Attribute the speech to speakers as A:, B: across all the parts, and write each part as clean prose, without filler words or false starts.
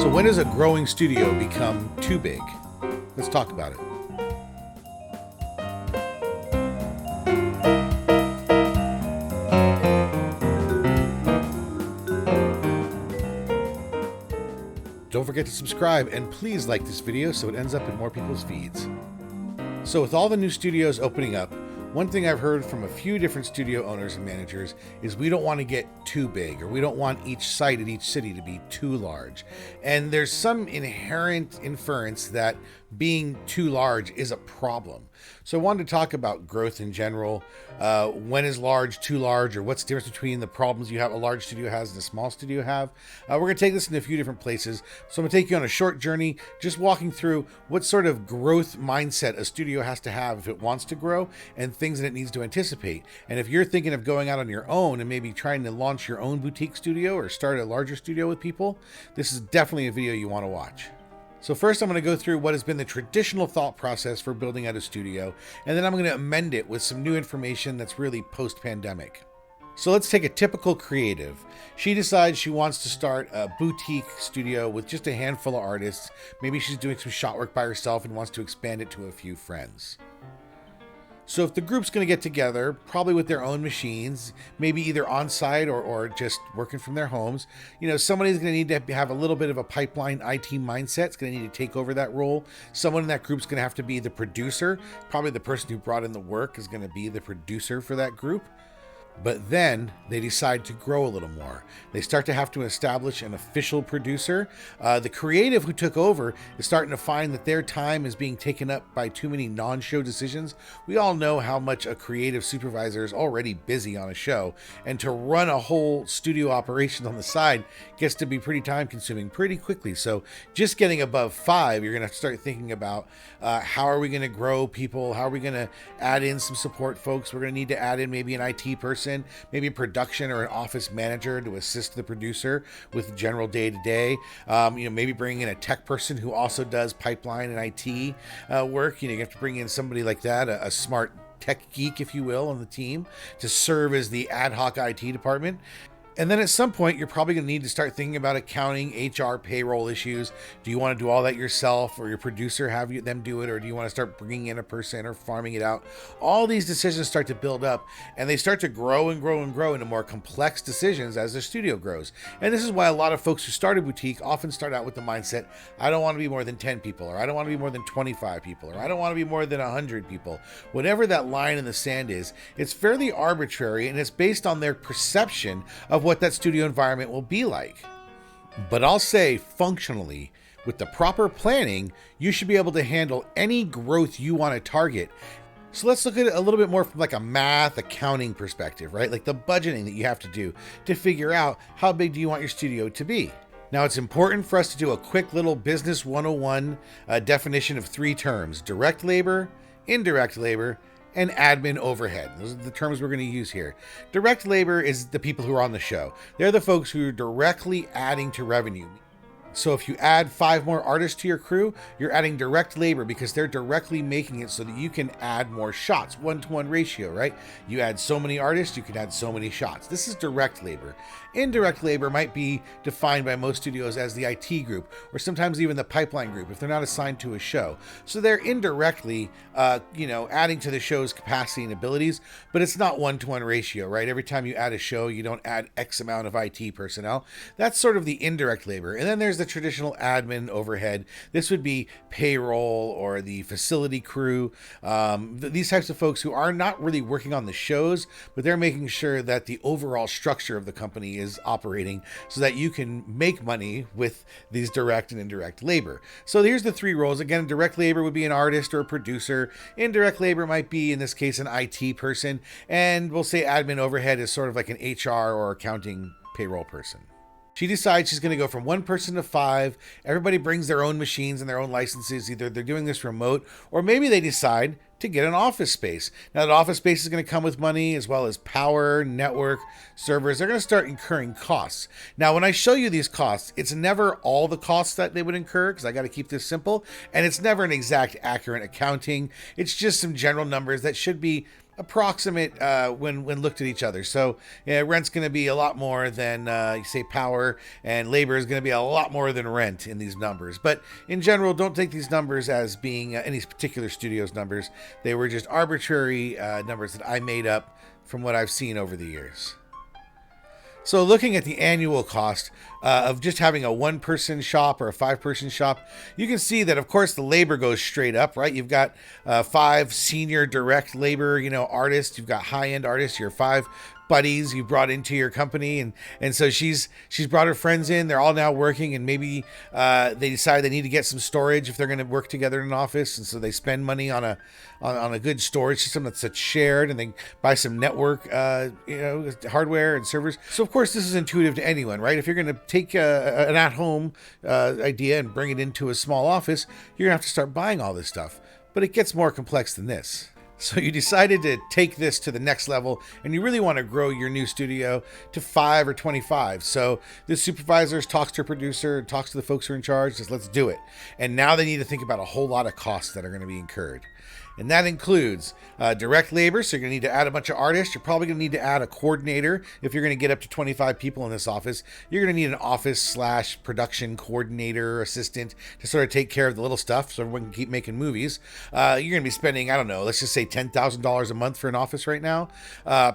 A: So when does a growing studio become too big? Let's talk about it. Don't forget to subscribe and please like this video so it ends up in more people's feeds. So with all the new studios opening up, one thing I've heard from a few different studio owners and managers is we don't want to get too big, or we don't want each site at each city to be too large. And there's some inherent inference that being too large is a problem. So I wanted to talk about growth in general. When is large too large, or what's the difference between the problems you have a large studio has and a small studio have? We're going to take this in a few different places. So I'm going to take you on a short journey, just walking through what sort of growth mindset a studio has to have if it wants to grow, and things that it needs to anticipate. And if you're thinking of going out on your own and maybe trying to launch your own boutique studio or start a larger studio with people, this is definitely a video you want to watch. So first I'm going to go through what has been the traditional thought process for building out a studio, and then I'm going to amend it with some new information that's really post-pandemic. So let's take a typical creative. She decides she wants to start a boutique studio with just a handful of artists. Maybe she's doing some shot work by herself and wants to expand it to a few friends. So if the group's going to get together, probably with their own machines, maybe either on site or just working from their homes, somebody's going to need to have a little bit of a pipeline IT mindset. It's going to need to take over that role. Someone in that group's going to have to be the producer. Probably the person who brought in the work is going to be the producer for that group. But then they decide to grow a little more. They start to have to establish an official producer. The creative who took over is starting to find that their time is being taken up by too many non-show decisions. We all know how much a creative supervisor is already busy on a show, and to run a whole studio operation on the side gets to be pretty time consuming pretty quickly. So just getting above 5, you're going to have to start thinking about how are we going to grow people? How are we going to add in some support folks? We're going to need to add in maybe an IT person, maybe a production or an office manager to assist the producer with general day-to-day. Maybe bring in a tech person who also does pipeline and IT work. You have to bring in somebody like that, a smart tech geek, if you will, on the team to serve as the ad hoc IT department. And then at some point, you're probably going to need to start thinking about accounting, HR, payroll issues. Do you want to do all that yourself, or your producer have them do it? Or do you want to start bringing in a person or farming it out? All these decisions start to build up, and they start to grow and grow and grow into more complex decisions as the studio grows. And this is why a lot of folks who start a boutique often start out with the mindset, I don't want to be more than 10 people, or I don't want to be more than 25 people, or I don't want to be more than 100 people. Whatever that line in the sand is, it's fairly arbitrary, and it's based on their perception of what that studio environment will be like. But I'll say functionally, with the proper planning, you should be able to handle any growth you want to target. So let's look at it a little bit more from like a math accounting perspective, right? Like the budgeting that you have to do to figure out how big do you want your studio to be. Now, it's important for us to do a quick little business 101 definition of 3 terms: direct labor, indirect labor, and admin overhead. Those are the terms we're going to use here. Direct labor is the people who are on the show. They're the folks who are directly adding to revenue. So if you add 5 more artists to your crew, you're adding direct labor because they're directly making it so that you can add more shots, 1-to-1 ratio, right? You add so many artists, you can add so many shots. This is direct labor. Indirect labor might be defined by most studios as the IT group, or sometimes even the pipeline group if they're not assigned to a show. So they're indirectly, adding to the show's capacity and abilities, but it's not 1-to-1 ratio, right? Every time you add a show, you don't add X amount of IT personnel. That's sort of the indirect labor. And then there's the traditional admin overhead. This would be payroll or the facility crew. These types of folks who are not really working on the shows, but they're making sure that the overall structure of the company is operating so that you can make money with these direct and indirect labor. So here's the 3 roles. Again, direct labor would be an artist or a producer. Indirect labor might be, in this case, an IT person. And we'll say admin overhead is sort of like an HR or accounting payroll person. She decides she's going to go from 1 person to 5. Everybody brings their own machines and their own licenses. Either they're doing this remote, or maybe they decide to get an office space. Now, that office space is going to come with money as well as power, network, servers. They're going to start incurring costs. Now, when I show you these costs, it's never all the costs that they would incur, because I got to keep this simple, and it's never an exact accurate accounting. It's just some general numbers that should be approximate when looked at each other. So yeah, rent's going to be a lot more than you say power, and labor is going to be a lot more than rent in these numbers. But in general, don't take these numbers as being any particular studio's numbers. They were just arbitrary numbers that I made up from what I've seen over the years. So looking at the annual cost of just having a one-person shop or a five-person shop, you can see that, of course, the labor goes straight up, right? You've got 5 senior direct labor, artists. You've got high-end artists. Your 5 buddies you brought into your company, and so she's brought her friends in. They're all now working, and maybe they decide they need to get some storage if they're going to work together in an office, and so they spend money on a good storage system that's shared, and they buy some network hardware and servers. So of course this is intuitive to anyone, right? If you're going to take an at-home idea and bring it into a small office, you're gonna have to start buying all this stuff. But it gets more complex than this. So you decided to take this to the next level, and you really want to grow your new studio to 5 or 25. So the supervisor talks to a producer, talks to the folks who are in charge, says, let's do it. And now they need to think about a whole lot of costs that are going to be incurred. And that includes direct labor. So you're going to need to add a bunch of artists. You're probably going to need to add a coordinator. If you're going to get up to 25 people in this office, you're going to need an office/production coordinator, assistant to sort of take care of the little stuff so everyone can keep making movies. You're going to be spending, I don't know, let's just say $10,000 a month for an office right now.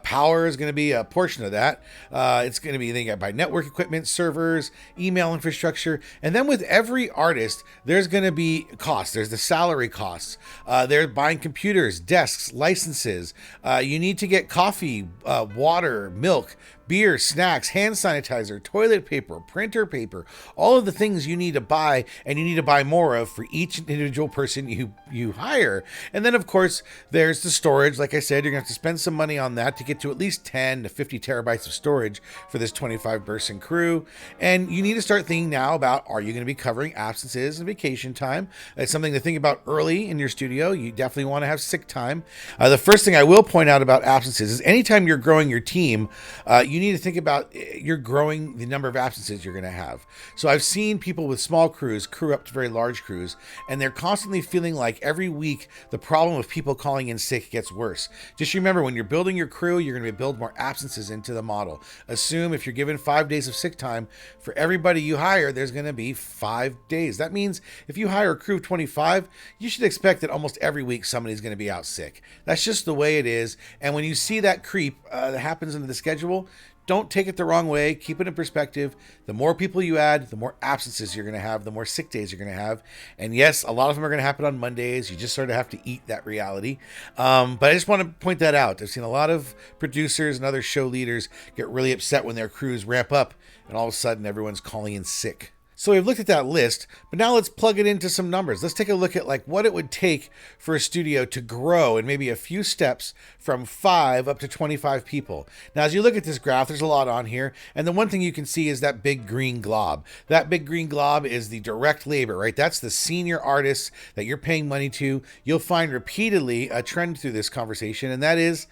A: Power is going to be a portion of that. It's going to be, they got buy network equipment, servers, email infrastructure. And then with every artist, there's going to be costs. There's the salary costs. There's buying computers, desks, licenses. You need to get coffee, water, milk, beer, snacks, hand sanitizer, toilet paper, printer paper, all of the things you need to buy, and you need to buy more of for each individual person you hire. And then of course there's the storage. Like I said, you're gonna have to spend some money on that to get to at least 10 to 50 terabytes of storage for this 25 person crew. And you need to start thinking now about, are you going to be covering absences and vacation time? It's something to think about early in your studio. You definitely want to have sick time. The first thing I will point out about absences is anytime you're growing your team, you need to think about you're growing the number of absences you're going to have. So I've seen people with small crews crew up to very large crews, and they're constantly feeling like every week the problem of people calling in sick gets worse. Just remember, when you're building your crew, you're going to build more absences into the model. Assume if you're given 5 days of sick time, for everybody you hire, there's going to be 5 days. That means if you hire a crew of 25, you should expect that almost every week somebody's going to be out sick. That's just the way it is. And when you see that creep that happens into the schedule, don't take it the wrong way. Keep it in perspective. The more people you add, the more absences you're going to have, the more sick days you're going to have. And yes, a lot of them are going to happen on Mondays. You just sort of have to eat that reality. But I just want to point that out. I've seen a lot of producers and other show leaders get really upset when their crews ramp up and all of a sudden everyone's calling in sick. So we've looked at that list, but now let's plug it into some numbers. Let's take a look at like what it would take for a studio to grow in maybe a few steps from 5 up to 25 people. Now, as you look at this graph, there's a lot on here. And the one thing you can see is that big green glob. That big green glob is the direct labor, right? That's the senior artists that you're paying money to. You'll find repeatedly a trend through this conversation, and that is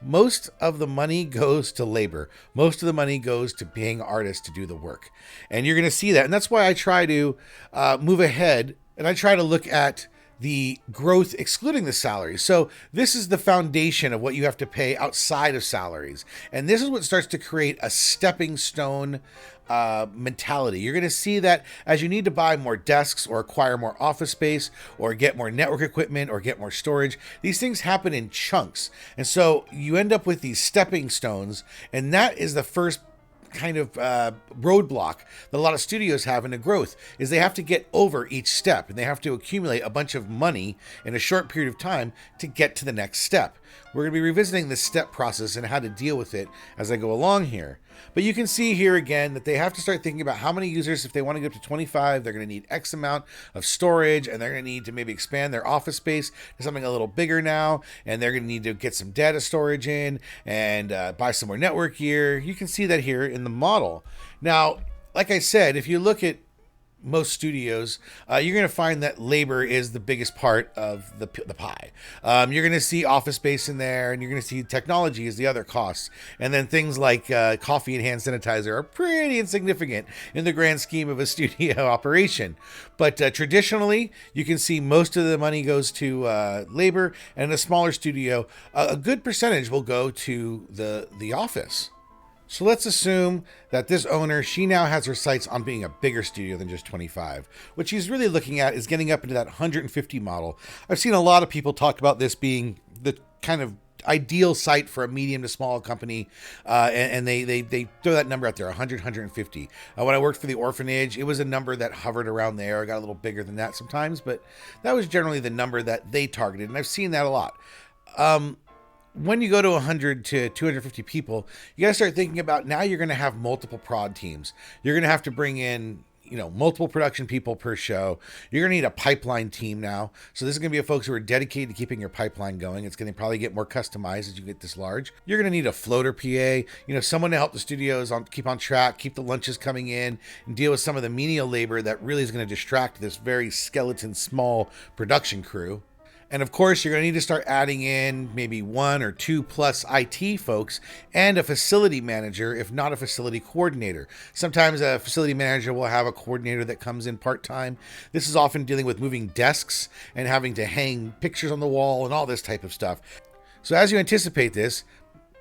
A: most of the money goes to labor. Most of the money goes to paying artists to do the work. And you're going to see that. And that's why I try to move ahead and I try to look at the growth excluding the salaries. So this is the foundation of what you have to pay outside of salaries. And this is what starts to create a stepping stone mentality. You're going to see that as you need to buy more desks or acquire more office space or get more network equipment or get more storage, these things happen in chunks. And so you end up with these stepping stones, and that is the first kind of roadblock that a lot of studios have in the growth, is they have to get over each step and they have to accumulate a bunch of money in a short period of time to get to the next step. We're going to be revisiting this step process and how to deal with it as I go along here. But you can see here again that they have to start thinking about how many users. If they want to get up to 25, they're going to need X amount of storage, and they're going to need to maybe expand their office space to something a little bigger now, and they're going to need to get some data storage in and buy some more network gear. You can see that here in the model. Now, like I said, if you look at most studios, you're going to find that labor is the biggest part of the pie. You're going to see office space in there, and you're going to see technology as the other costs. And then things like coffee and hand sanitizer are pretty insignificant in the grand scheme of a studio operation. But traditionally, you can see most of the money goes to labor, and in a smaller studio, a good percentage will go to the office. So let's assume that this owner, she now has her sights on being a bigger studio than just 25. What she's really looking at is getting up into that 150 model. I've seen a lot of people talk about this being the kind of ideal site for a medium to small company, and they throw that number out there, 100, 150. When I worked for the orphanage, it was a number that hovered around there. I got a little bigger than that sometimes, but that was generally the number that they targeted, and I've seen that a lot. When you go to 100 to 250 people, you got to start thinking about now you're going to have multiple prod teams. You're going to have to bring in, multiple production people per show. You're going to need a pipeline team now. So this is going to be folks who are dedicated to keeping your pipeline going. It's going to probably get more customized as you get this large. You're going to need a floater PA, someone to help the studios keep on track, keep the lunches coming in, and deal with some of the menial labor that really is going to distract this very skeleton small production crew. And of course, you're going to need to start adding in maybe 1 or 2 plus IT folks and a facility manager, if not a facility coordinator. Sometimes a facility manager will have a coordinator that comes in part-time. This is often dealing with moving desks and having to hang pictures on the wall and all this type of stuff. So as you anticipate this,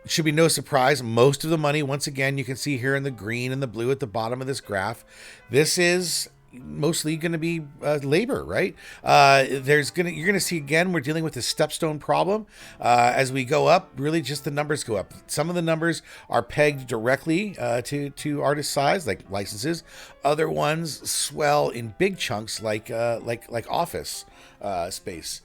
A: it should be no surprise, most of the money, once again, you can see here in the green and the blue at the bottom of this graph, this is mostly going to be labor, right? You're going to see, again, we're dealing with the stepstone problem. As we go up, really just the numbers go up. Some of the numbers are pegged directly to artist size, like licenses. Other ones swell in big chunks, like office space.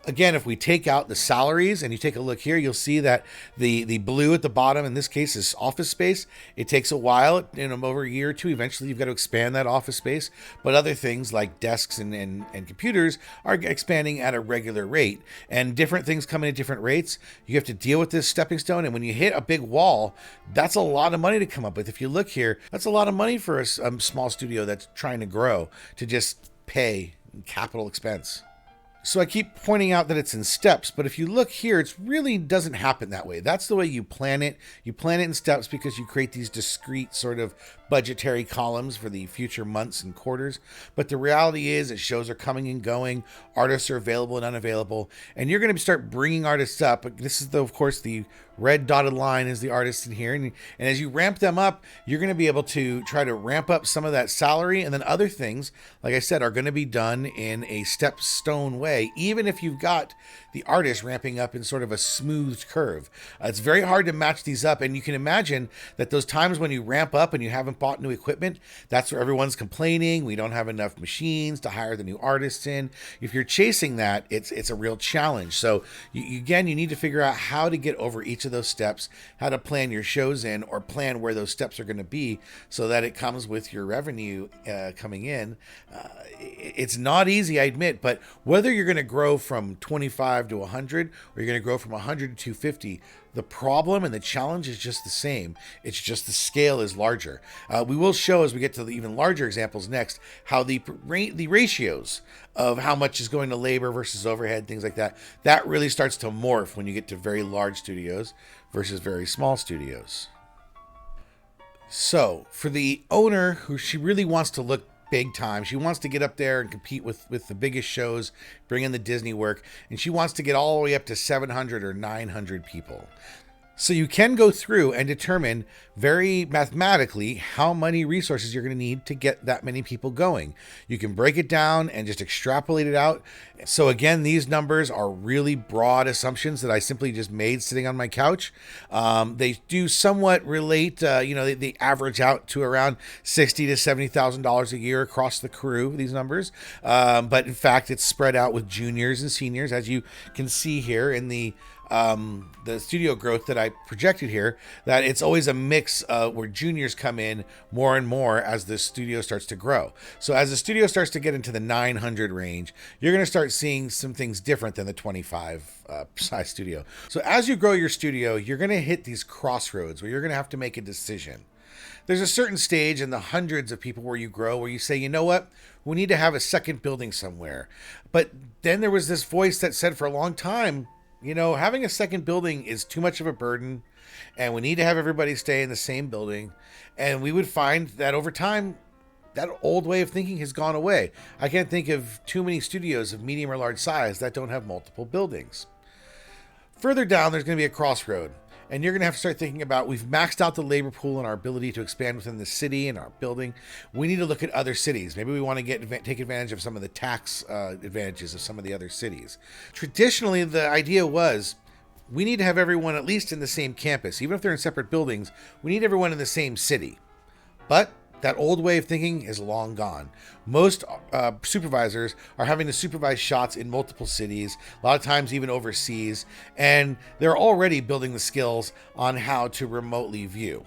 A: Again, if we take out the salaries and you take a look here, you'll see that the blue at the bottom, in this case, is office space. It takes a while, over a year or two. Eventually, you've got to expand that office space. But other things like desks and computers are expanding at a regular rate. And different things come in at different rates. You have to deal with this stepping stone. And when you hit a big wall, that's a lot of money to come up with. If you look here, that's a lot of money for a small studio that's trying to grow to just pay capital expense. So I keep pointing out that it's in steps, but if you look here, it really doesn't happen that way. That's the way you plan it. You plan it in steps because you create these discrete sort of budgetary columns for the future months and quarters. But the reality is that shows are coming and going, artists are available and unavailable, and you're going to start bringing artists up. This is, of course, the red dotted line is the artists in here. And as you ramp them up, you're going to be able to try to ramp up some of that salary. And then other things, like I said, are going to be done in a stepstone way, even if you've got the artist ramping up in sort of a smoothed curve. It's very hard to match these up. And you can imagine that those times when you ramp up and you haven't bought new equipment, that's where everyone's complaining. We don't have enough machines to hire the new artists in. If you're chasing that, it's a real challenge. So you need to figure out how to get over each of those steps, how to plan your shows in or plan where those steps are going to be so that it comes with your revenue coming in. It's not easy, I admit, but whether you're going to grow from 25 to 100 or you're going to grow from 100 to 250, the problem and the challenge is just the same. It's just the scale is larger. We will show as we get to the even larger examples next how the ratios of how much is going to labor versus overhead, things like that, that really starts to morph when you get to very large studios versus very small studios. So for the owner who she really wants to look big time, she wants to get up there and compete with the biggest shows, bring in the Disney work, and she wants to get all the way up to 700 or 900 people. So you can go through and determine very mathematically how many resources you're going to need to get that many people going. You can break it down and just extrapolate it out. So again, these numbers are really broad assumptions that I simply just made sitting on my couch. They do somewhat relate, they average out to around $60,000 to $70,000 a year across the crew, these numbers. But in fact, it's spread out with juniors and seniors, as you can see here in the studio growth that I projected here, that it's always a mix where juniors come in more and more as the studio starts to grow. So as the studio starts to get into the 900 range, you're going to start seeing some things different than the 25 size studio. So as you grow your studio, you're going to hit these crossroads where you're going to have to make a decision. There's a certain stage in the hundreds of people where you grow where you say, you know what, we need to have a second building somewhere. But then there was this voice that said for a long time, having a second building is too much of a burden, and we need to have everybody stay in the same building. And we would find that over time, that old way of thinking has gone away. I can't think of too many studios of medium or large size that don't have multiple buildings. Further down, there's going to be a crossroad, and you're going to have to start thinking about, we've maxed out the labor pool and our ability to expand within the city and our building. We need to look at other cities. Maybe we want to take advantage of some of the tax advantages of some of the other cities. Traditionally, the idea was, we need to have everyone at least in the same campus. Even if they're in separate buildings, we need everyone in the same city. But that old way of thinking is long gone. Most supervisors are having to supervise shots in multiple cities, a lot of times even overseas, and they're already building the skills on how to remotely view.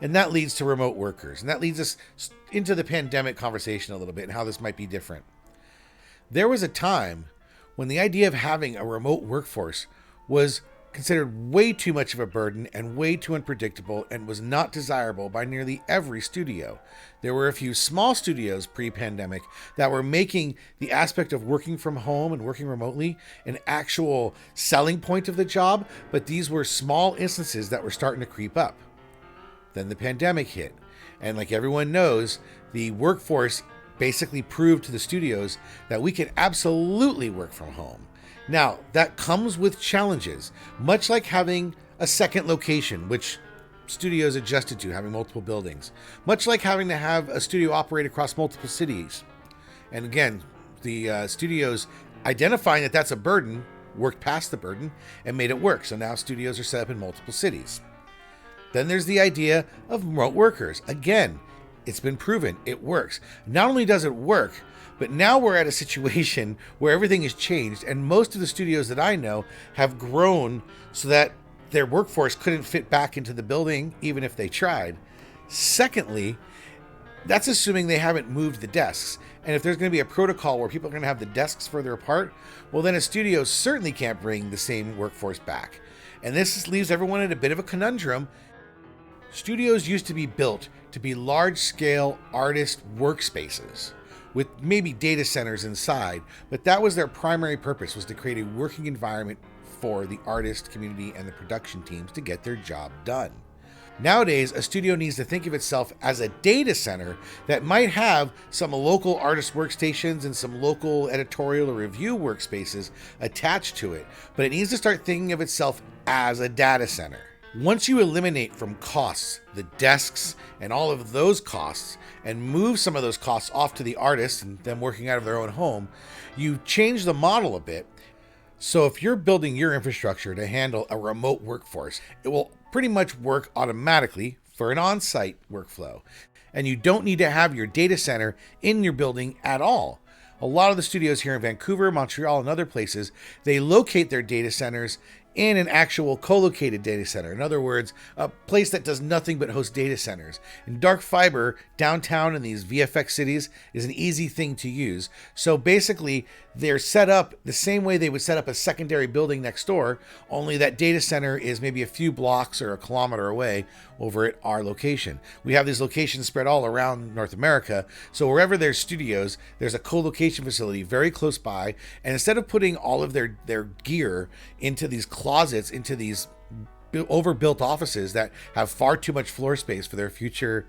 A: And that leads to remote workers. And that leads us into the pandemic conversation a little bit and how this might be different. There was a time when the idea of having a remote workforce was considered way too much of a burden and way too unpredictable and was not desirable by nearly every studio. There were a few small studios pre-pandemic that were making the aspect of working from home and working remotely an actual selling point of the job, but these were small instances that were starting to creep up. Then the pandemic hit, and like everyone knows, the workforce basically proved to the studios that we can absolutely work from home. Now, that comes with challenges, much like having a second location, which studios adjusted to, having multiple buildings, much like having to have a studio operate across multiple cities. And again, the studios identifying that that's a burden, worked past the burden and made it work. So now studios are set up in multiple cities. Then there's the idea of remote workers. Again, it's been proven it works. Not only does it work, but now we're at a situation where everything has changed, and most of the studios that I know have grown so that their workforce couldn't fit back into the building, even if they tried. Secondly, that's assuming they haven't moved the desks. And if there's going to be a protocol where people are going to have the desks further apart, well, then a studio certainly can't bring the same workforce back. And this leaves everyone in a bit of a conundrum. Studios used to be built to be large-scale artist workspaces with maybe data centers inside, but that was their primary purpose, was to create a working environment for the artist community and the production teams to get their job done. Nowadays, a studio needs to think of itself as a data center that might have some local artist workstations and some local editorial or review workspaces attached to it, but it needs to start thinking of itself as a data center. Once you eliminate from costs the desks and all of those costs and move some of those costs off to the artists and them working out of their own home, you change the model a bit. So if you're building your infrastructure to handle a remote workforce, it will pretty much work automatically for an on-site workflow. And you don't need to have your data center in your building at all. A lot of the studios here in Vancouver, Montreal, and other places, they locate their data centers in an actual co-located data center. In other words, a place that does nothing but host data centers. And dark fiber downtown in these VFX cities is an easy thing to use. So basically, they're set up the same way they would set up a secondary building next door, only that data center is maybe a few blocks or a kilometer away over at our location. We have these locations spread all around North America, so wherever there's studios, there's a co-location facility very close by, and instead of putting all of their gear into these closets, into these overbuilt offices that have far too much floor space for their future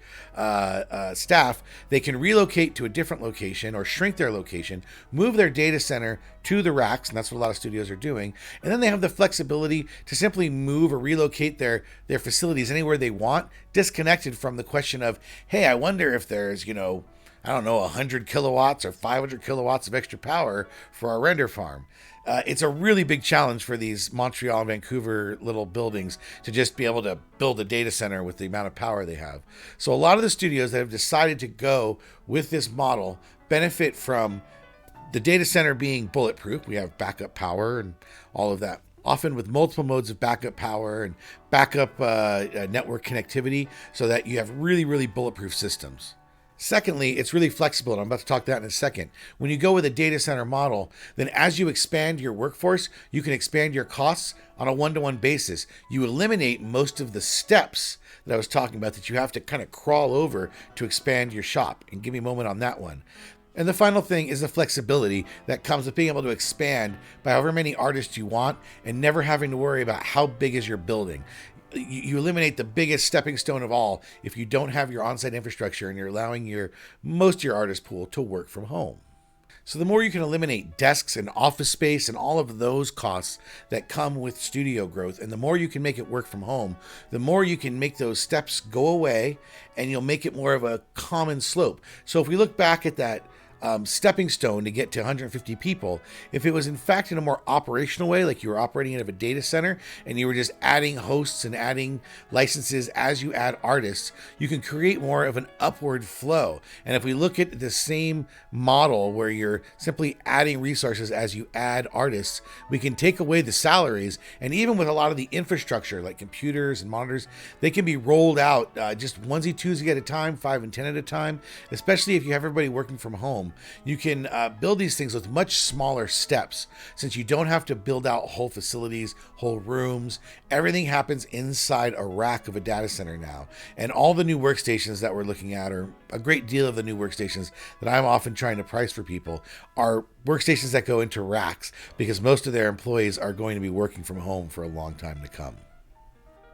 A: staff, they can relocate to a different location or shrink their location, move their data center to the racks, and that's what a lot of studios are doing. And then they have the flexibility to simply move or relocate their facilities anywhere they want, disconnected from the question of, hey, I wonder if there's, 100 kilowatts or 500 kilowatts of extra power for our render farm. It's a really big challenge for these Montreal and Vancouver little buildings to just be able to build a data center with the amount of power they have. So a lot of the studios that have decided to go with this model benefit from the data center being bulletproof. We have backup power and all of that, often with multiple modes of backup power and backup network connectivity, so that you have really, really bulletproof systems. Secondly, it's really flexible, and I'm about to talk that in a second. When you go with a data center model, then as you expand your workforce, you can expand your costs on a one-to-one basis. You eliminate most of the steps that I was talking about that you have to kind of crawl over to expand your shop. And give me a moment on that one. And the final thing is the flexibility that comes with being able to expand by however many artists you want and never having to worry about how big is your building. You eliminate the biggest stepping stone of all if you don't have your on-site infrastructure and you're allowing most of your artist pool to work from home. So the more you can eliminate desks and office space and all of those costs that come with studio growth, and the more you can make it work from home, the more you can make those steps go away and you'll make it more of a common slope. So if we look back at that stepping stone to get to 150 people, if it was in fact in a more operational way, like you were operating out of a data center and you were just adding hosts and adding licenses as you add artists, you can create more of an upward flow. And if we look at the same model where you're simply adding resources as you add artists, we can take away the salaries, and even with a lot of the infrastructure like computers and monitors, they can be rolled out just onesie twosie at a time, 5 and 10 at a time, especially if you have everybody working from home. You can build these things with much smaller steps, since you don't have to build out whole facilities, whole rooms. Everything happens inside a rack of a data center now. And all the new workstations that we're looking at, or a great deal of the new workstations that I'm often trying to price for people, are workstations that go into racks because most of their employees are going to be working from home for a long time to come.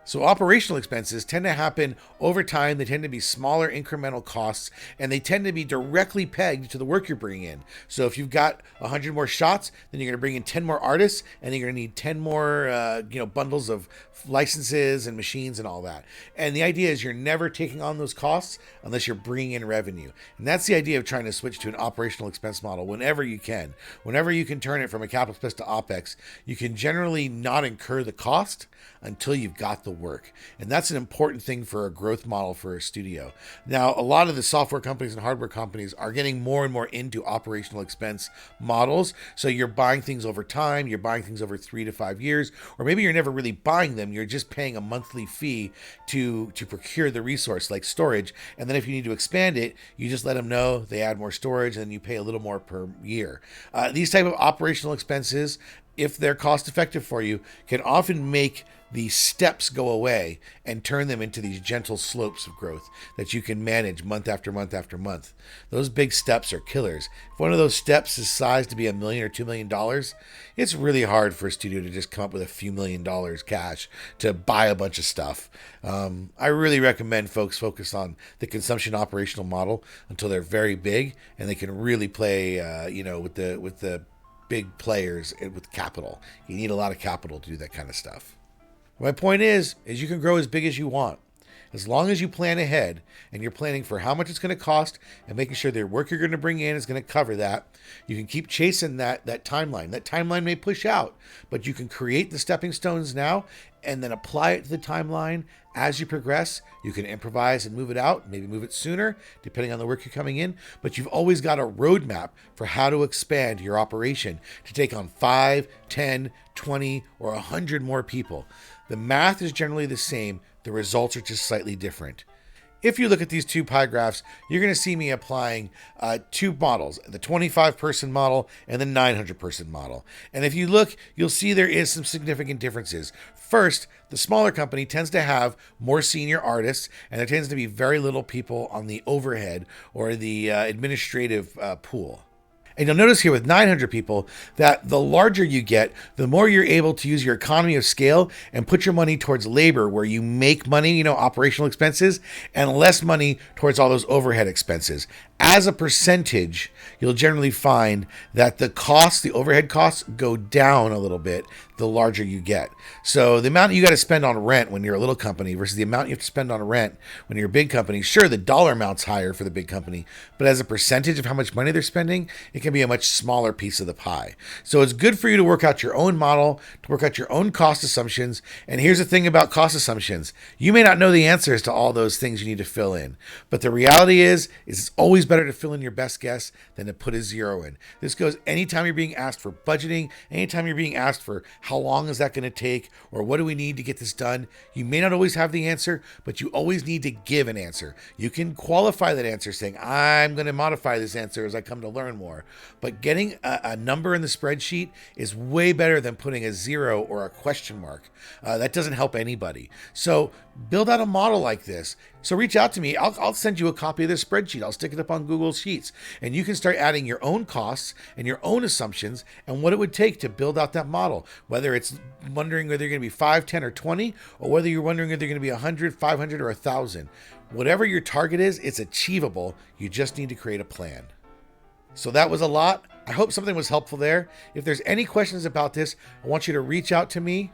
A: So operational expenses tend to happen over time. They tend to be smaller incremental costs, and they tend to be directly pegged to the work you're bringing in. So if you've got 100 more shots, then you're going to bring in 10 more artists, and you're going to need 10 more bundles of licenses and machines and all that. And the idea is you're never taking on those costs unless you're bringing in revenue. And that's the idea of trying to switch to an operational expense model whenever you can. Whenever you can turn it from a capital expense to OpEx, you can generally not incur the cost until you've got the work. And that's an important thing for a growth model for a studio. Now, a lot of the software companies and hardware companies are getting more and more into operational expense models. So you're buying things over time, you're buying things over 3 to 5 years, or maybe you're never really buying them. You're just paying a monthly fee to procure the resource, like storage. And then if you need to expand it, you just let them know, they add more storage, and you pay a little more per year. These type of operational expenses, if they're cost effective for you, can often make the steps go away and turn them into these gentle slopes of growth that you can manage month after month after month. Those big steps are killers. If one of those steps is sized to be $1 million or $2 million, it's really hard for a studio to just come up with a few $1,000,000 cash to buy a bunch of stuff. I really recommend folks focus on the consumption operational model until they're very big and they can really play, with the big players with capital. You need a lot of capital to do that kind of stuff. My point is you can grow as big as you want. As long as you plan ahead and you're planning for how much it's going to cost and making sure the work you're going to bring in is going to cover that, you can keep chasing that timeline. That timeline may push out, but you can create the stepping stones now and then apply it to the timeline as you progress. You can improvise and move it out, maybe move it sooner, depending on the work you're coming in. But you've always got a roadmap for how to expand your operation to take on 5, 10, 20, or 100 more people. The math is generally the same. The results are just slightly different. If you look at these two pie graphs, you're going to see me applying two models, the 25-person model and the 900-person model. And if you look, you'll see there is some significant differences. First, the smaller company tends to have more senior artists, and there tends to be very little people on the overhead or the administrative pool. And you'll notice here with 900 people that the larger you get, the more you're able to use your economy of scale and put your money towards labor where you make money, operational expenses, and less money towards all those overhead expenses. As a percentage, you'll generally find that the overhead costs go down a little bit the larger you get. So the amount you got to spend on rent when you're a little company versus the amount you have to spend on rent when you're a big company, sure, the dollar amount's higher for the big company, but as a percentage of how much money they're spending, it can be a much smaller piece of the pie. So it's good for you to work out your own model, to work out your own cost assumptions. And here's the thing about cost assumptions. You may not know the answers to all those things you need to fill in, but the reality is it's always better to fill in your best guess than to put a 0 in. This goes anytime you're being asked for budgeting, anytime you're being asked for how long is that going to take, or what do we need to get this done. You may not always have the answer, but you always need to give an answer. You can qualify that answer saying, I'm going to modify this answer as I come to learn more. But getting a number in the spreadsheet is way better than putting a 0 or a question mark. That doesn't help anybody. So build out a model like this. So reach out to me. I'll send you a copy of this spreadsheet. I'll stick it up on Google Sheets, and you can start adding your own costs and your own assumptions and what it would take to build out that model. Whether it's wondering whether you're going to be 5, 10, or 20, or whether you're wondering if they're going to be 100, 500, or 1,000. Whatever your target is, it's achievable. You just need to create a plan. So that was a lot. I hope something was helpful there. If there's any questions about this, I want you to reach out to me.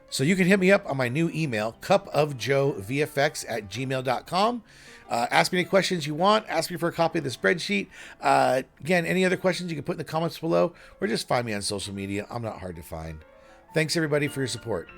A: So you can hit me up on my new email, CupOfJoeVFX@gmail.com. Ask me any questions you want. Ask me for a copy of the spreadsheet. Again, any other questions you can put in the comments below, or just find me on social media. I'm not hard to find. Thanks everybody for your support.